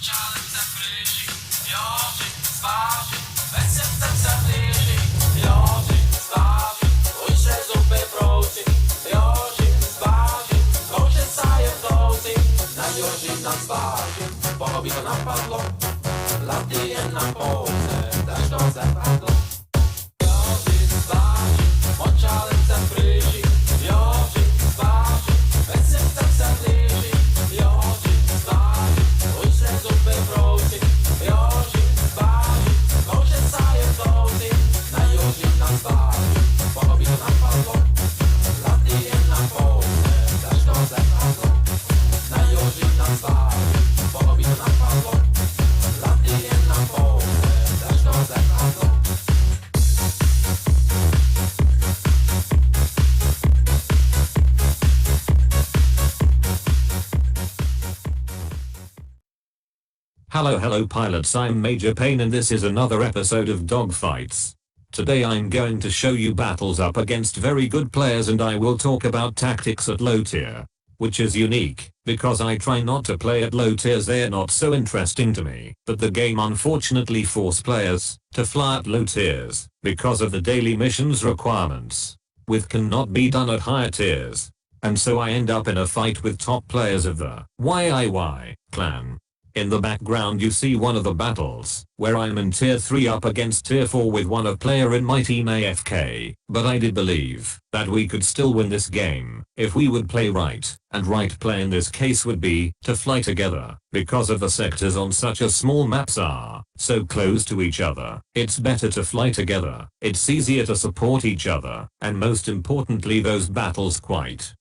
Očálem se blíží, Joři, zváži, vesem se blíží, Joři, zváži, už se zuby proutí, Joři, zváži, kouše sáje v douci, na Joři nám zváži, pochopí to napadlo, hlavně jen na pouze, tak to zapadlo. Joři, zváži, očálem se blíží, Joři, zváži, vesem se blíží, Joři, zváži, už se zuby proutí, Joři, zváži, kouše sáje v douci, na Joři nám zváži, pochopí to napadlo, hlavně jen na pouze, tak to zapadlo. Na Joři nám zváži, pochopí to napadlo, hlavně jen na pouze, tak to zapadlo. Hello pilots, I'm Major Payne and this is another episode of Dogfights. Today I'm going to show you battles up against very good players and I will talk about tactics at low tier. Which is unique, because I try not to play at low tiers, they are not so interesting to me. But the game unfortunately force players to fly at low tiers, because of the daily missions requirements. With cannot be done at higher tiers. And so I end up in a fight with top players of the YIY clan. In the background you see one of the battles, where I'm in tier 3 up against tier 4 with one of player in my team AFK, but I did believe that we could still win this game, if we would play right, and right play in this case would be, to fly together, because of the sectors on such a small maps are, so close to each other, it's better to fly together, it's easier to support each other, and most importantly those battles quite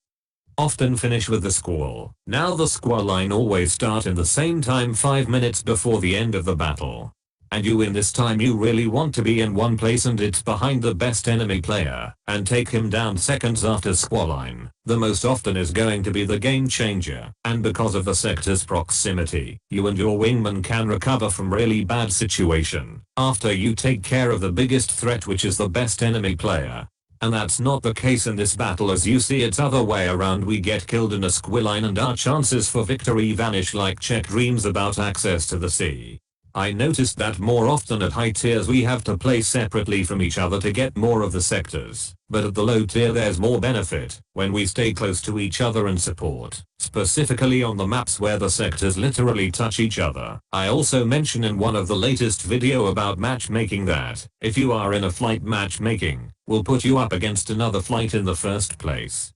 often finish with the squall. Now the squall line always start in the same time 5 minutes before the end of the battle. And you in this time you really want to be in one place and it's behind the best enemy player, and take him down seconds after squall line. The most often is going to be the game changer, and because of the sector's proximity, you and your wingman can recover from really bad situation, after you take care of the biggest threat which is the best enemy player. And that's not the case in this battle, as you see it's other way around. We get killed in a squall line and our chances for victory vanish like Czech dreams about access to the sea. I noticed that more often at high tiers we have to play separately from each other to get more of the sectors, but at the low tier there's more benefit when we stay close to each other and support, specifically on the maps where the sectors literally touch each other. I also mention in one of the latest video about matchmaking that, if you are in a flight, matchmaking will put you up against another flight in the first place.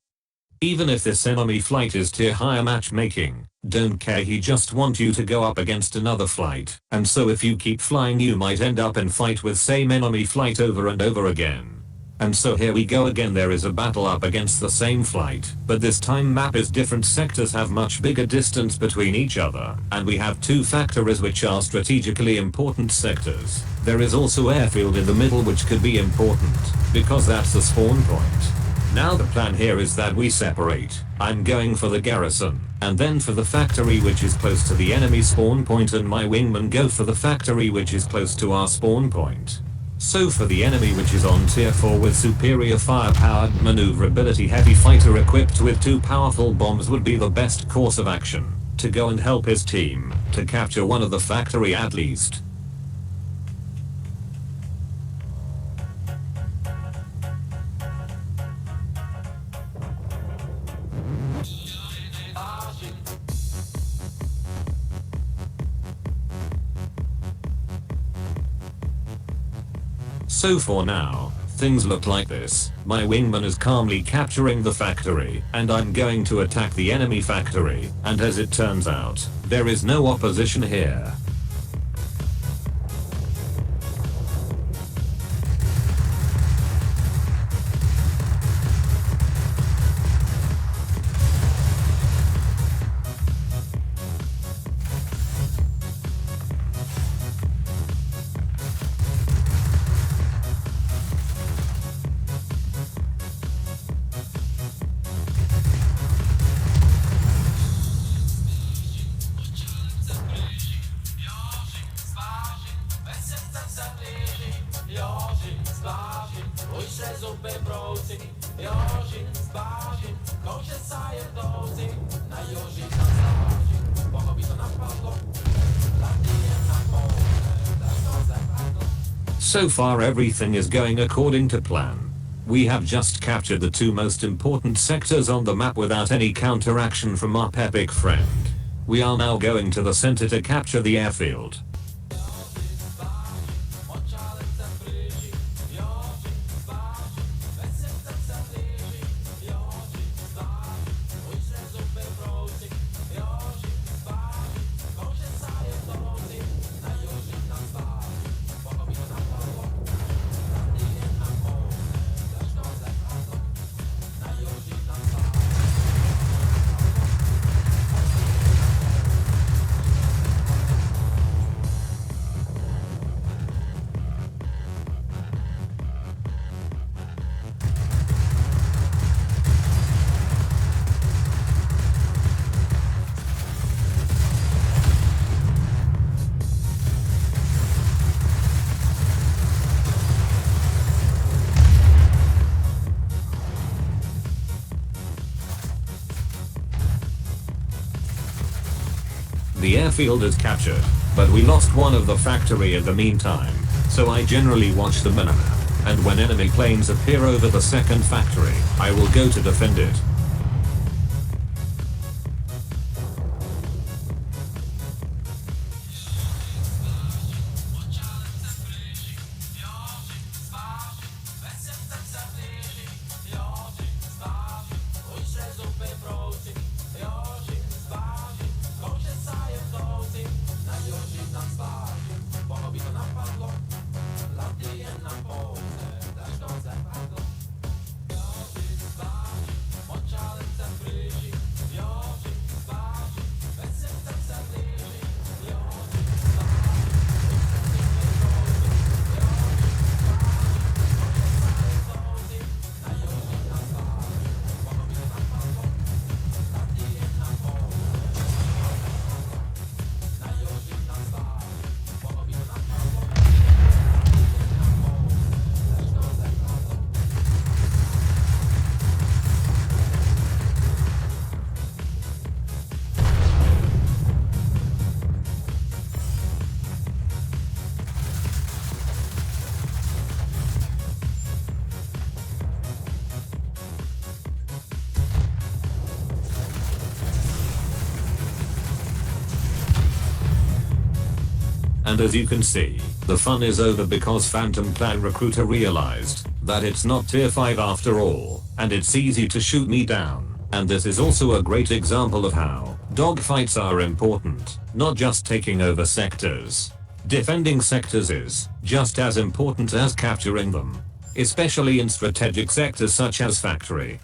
Even if this enemy flight is tier higher, matchmaking don't care, he just want you to go up against another flight, and so if you keep flying you might end up in fight with same enemy flight over and over again. And so here we go again, there is a battle up against the same flight, but this time map is different, sectors have much bigger distance between each other, and we have two factories which are strategically important sectors. There is also airfield in the middle which could be important, because that's the spawn point. Now the plan here is that we separate. I'm going for the garrison, and then for the factory which is close to the enemy spawn point, and my wingmen go for the factory which is close to our spawn point. So for the enemy which is on tier 4 with superior firepower and maneuverability, heavy fighter equipped with 2 powerful bombs would be the best course of action, to go and help his team, to capture one of the factory at least. So for now, things look like this. My wingman is calmly capturing the factory, and I'm going to attack the enemy factory, and as it turns out, there is no opposition here. So far everything is going according to plan. We have just captured the two most important sectors on the map without any counteraction from our epic friend. We are now going to the center to capture the airfield. The airfield is captured, but we lost one of the factory in the meantime, so I generally watch the minimap, and when enemy planes appear over the second factory, I will go to defend it. And as you can see, the fun is over because Phantom Clan Recruiter realized that it's not tier 5 after all, and it's easy to shoot me down. And this is also a great example of how dogfights are important, not just taking over sectors. Defending sectors is just as important as capturing them, especially in strategic sectors such as factory.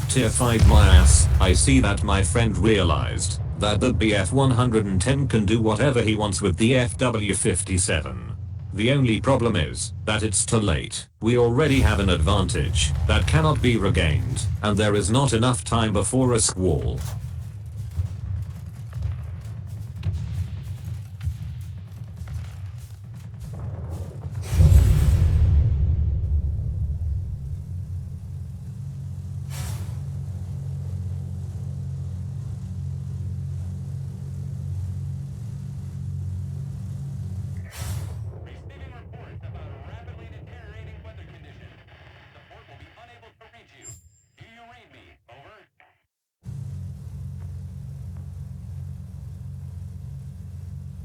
Tier 5 my ass. I see that my friend realized that the Bf-110 can do whatever he wants with the Fw-57. The only problem is that it's too late. We already have an advantage that cannot be regained, and there is not enough time before a squall.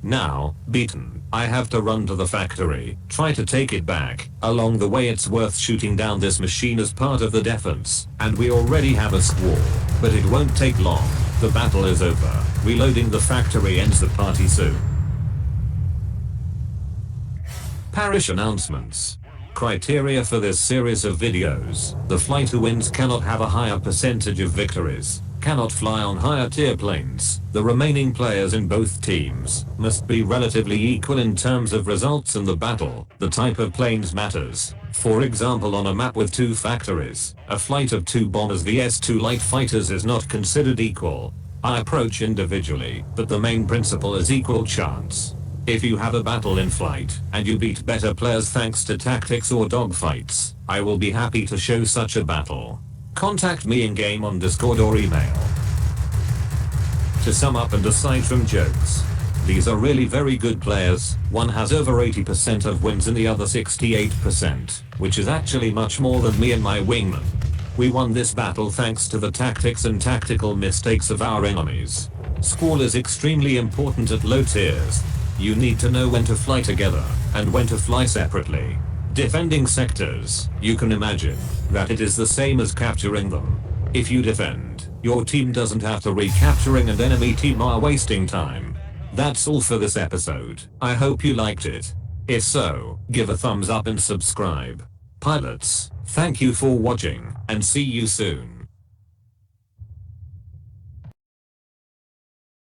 Now, beaten, I have to run to the factory, try to take it back. Along the way it's worth shooting down this machine as part of the defense, and we already have a squall. But it won't take long, the battle is over. Reloading the factory ends the party soon. Parish announcements. Criteria for this series of videos. The flight who wins cannot have a higher percentage of victories. cannot fly on higher tier planes. The remaining players in both teams must be relatively equal in terms of results in the battle. The type of planes matters. For example, on a map with 2 factories, a flight of 2 bombers vs 2 light fighters is not considered equal. I approach individually, but the main principle is equal chance. If you have a battle in flight, and you beat better players thanks to tactics or dogfights, I will be happy to show such a battle. Contact me in-game on Discord or email. To sum up and aside from jokes, these are really very good players. One has over 80% of wins and the other 68%, which is actually much more than me and my wingman. We won this battle thanks to the tactics and tactical mistakes of our enemies. Squall is extremely important at low tiers. You need to know when to fly together, and when to fly separately. Defending sectors, you can imagine that it is the same as capturing them. If you defend, your team doesn't have to recapturing and enemy team are wasting time. That's all for this episode. I hope you liked it. If so, give a thumbs up and subscribe. Pilots, thank you for watching, and see you soon.